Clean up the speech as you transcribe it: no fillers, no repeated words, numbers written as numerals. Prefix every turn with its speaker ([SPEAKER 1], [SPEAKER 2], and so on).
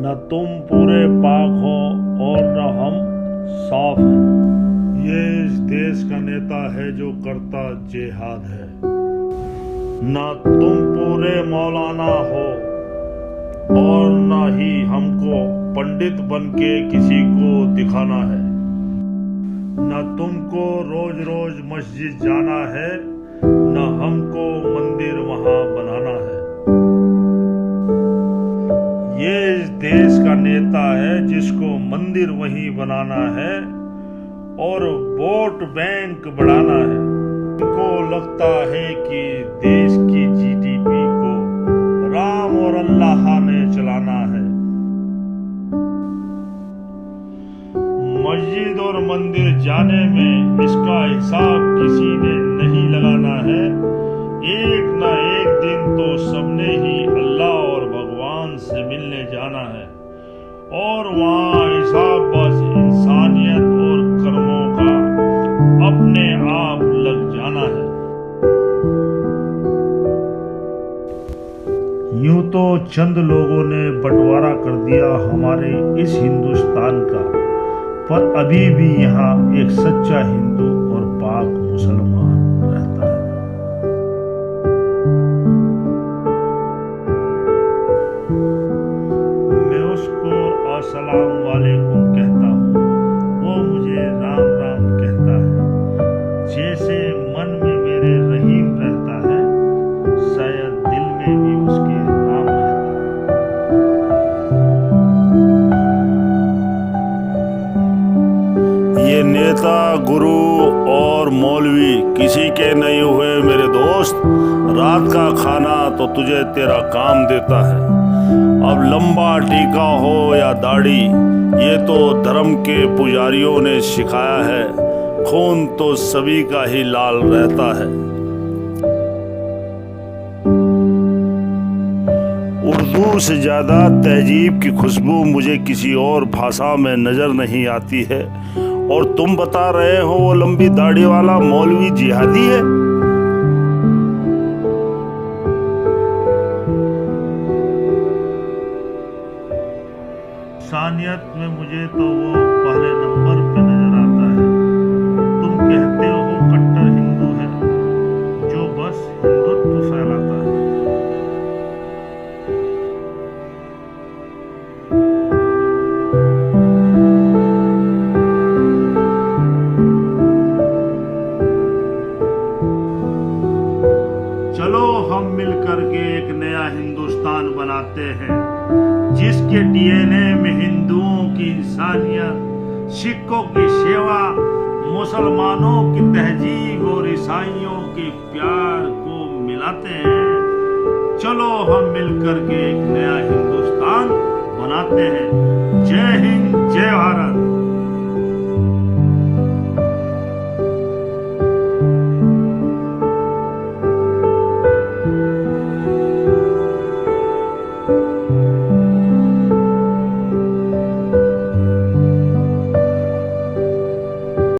[SPEAKER 1] न तुम पूरे पाक हो और न हम साफ हैं। ये इस देश का नेता है जो करता जिहाद है। न तुम पूरे मौलाना हो और न ही हमको पंडित बनके किसी को दिखाना है। न तुमको रोज रोज मस्जिद जाना है, न हमको मंदिर वहां बनाना है। ये इस देश का नेता है जिसको मंदिर वहीं बनाना है और वोट बैंक बढ़ाना है। उनको लगता है कि देश की जीडीपी को राम और अल्लाह ने चलाना है। मस्जिद और मंदिर जाने में इसका हिसाब किसी ने नहीं लगाना है। एक न एक दिन तो सबने ही अल्लाह और भगवान से मिलने जाना है और वहाँ हिसाब बस इंसानियत और कर्मों का अपने आप लग जाना है। यूं तो चंद लोगों ने बंटवारा कर दिया हमारे इस हिंदुस्तान का, पर अभी भी यहाँ एक सच्चा हिंदू और पाक मुसलमान रहता है। मैं उसको अस्सलाम वालेकुम कहता हूँ, वो मुझे राम राम कहता है। जैसे मन में मेरे रहीम रहता है, शायद दिल में भी उसके राम रहता है। ये नेता, गुरु और मौलवी किसी के नहीं हुए मेरे दोस्त। रात का खाना तो तुझे तेरा काम देता है। अब लंबा टीका हो या दाढ़ी, ये तो धर्म के पुजारियों ने सिखाया है। खून तो सभी का ही लाल रहता है। उर्दू से ज्यादा तहजीब की खुशबू मुझे किसी और भाषा में नजर नहीं आती है। और तुम बता रहे हो वो लंबी दाढ़ी वाला मौलवी जिहादी है। इंसानियत में मुझे तो वो पहले नंबर पे नजर आता है। तुम कहते हो कट्टर हिंदू है जो बस हिंदुत्व फैलाता है। चलो हम मिलकर के एक नया हिंदुस्तान बनाते हैं जिसके डीएनए में हिंदुओं की इंसानियत, सिखों की सेवा, मुसलमानों की तहजीब और ईसाइयों के प्यार को मिलाते हैं। चलो हम मिलकर के एक नया हिंदुस्तान बनाते हैं।